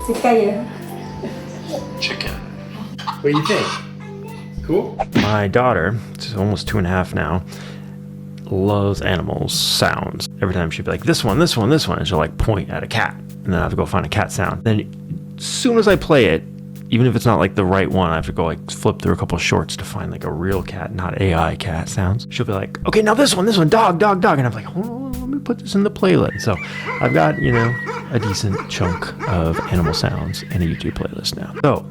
Chicken. What do you think? Cool? My daughter, she's almost 2.5 now, loves animals sounds. Every time she'd be like, this one, this one, this one, and she'll like point at a cat, and then I have to go find a cat sound. Then as soon as I play it, even if it's not like the right one, I have to go like flip through a couple of shorts to find like a real cat, not AI cat sounds. She'll be like, okay, now this one, dog, dog, dog. And I'm like, hold on, let me put this in the playlist. So I've got, you know, a decent chunk of animal sounds in a YouTube playlist now. So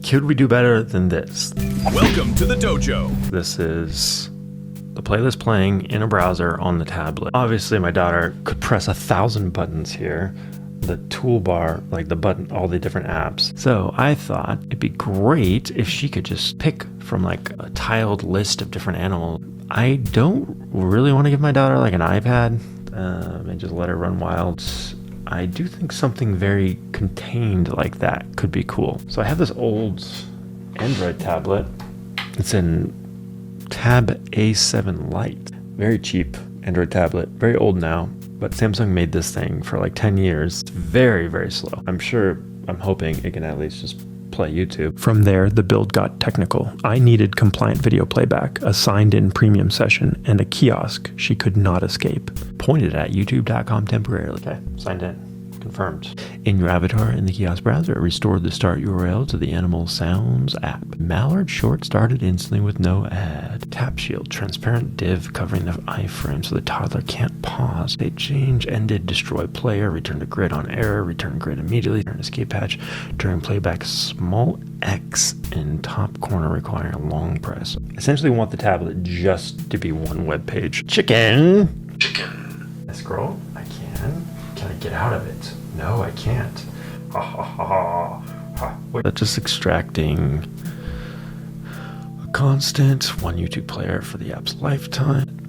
could we do better than this? Welcome to the Dojo. This is the playlist playing in a browser on the tablet. Obviously my daughter could press 1,000 buttons here. The toolbar, like the button, all the different apps. So I thought it'd be great if she could just pick from like a tiled list of different animals. I don't really want to give my daughter like an iPad and just let her run wild. I do think something very contained like that could be cool. So I have this old Android tablet. It's in Tab A7 Lite. Very cheap Android tablet, very old now. But Samsung made this thing for like 10 years. It's very, very slow. I'm hoping it can at least just play YouTube. From there, the build got technical. I needed compliant video playback, a signed-in premium session, and a kiosk she could not escape. Pointed at youtube.com temporarily. Okay, signed in. Confirmed. In your avatar in the kiosk browser, it restored the start URL to the Animal Sounds app. Mallard short started instantly with no ad. Tap shield, transparent div covering the iframe so the toddler can't pause. State change, ended, destroy player, return to grid on error, return grid immediately, turn escape hatch during playback, small X in top corner requiring a long press. Essentially want the tablet just to be one web page. Chicken! Chicken. I scroll? I can. Can I get out of it? No, I can't. Ha ha ha ha. Ha. That's just extracting a constant one YouTube player for the app's lifetime.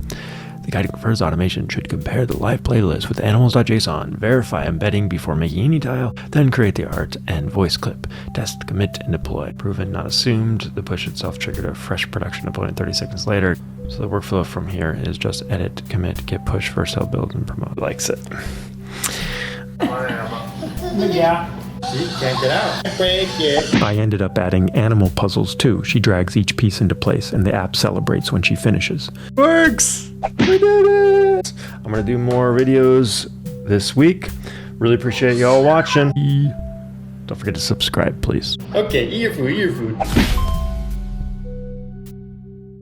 The guide confers automation should compare the live playlist with animals.json, verify embedding before making any tile, then create the art and voice clip. Test, commit, and deploy. Proven, not assumed. The push itself triggered a fresh production deployment 30 seconds later. So the workflow from here is just edit, commit, git push, first help build, and promote. Likes it. Yeah. You can't get out. Break it. I ended up adding animal puzzles too. She drags each piece into place and the app celebrates when she finishes. Works! We did it! I'm gonna do more videos this week. Really appreciate y'all watching. Don't forget to subscribe, please. Okay, eat your food, eat your food.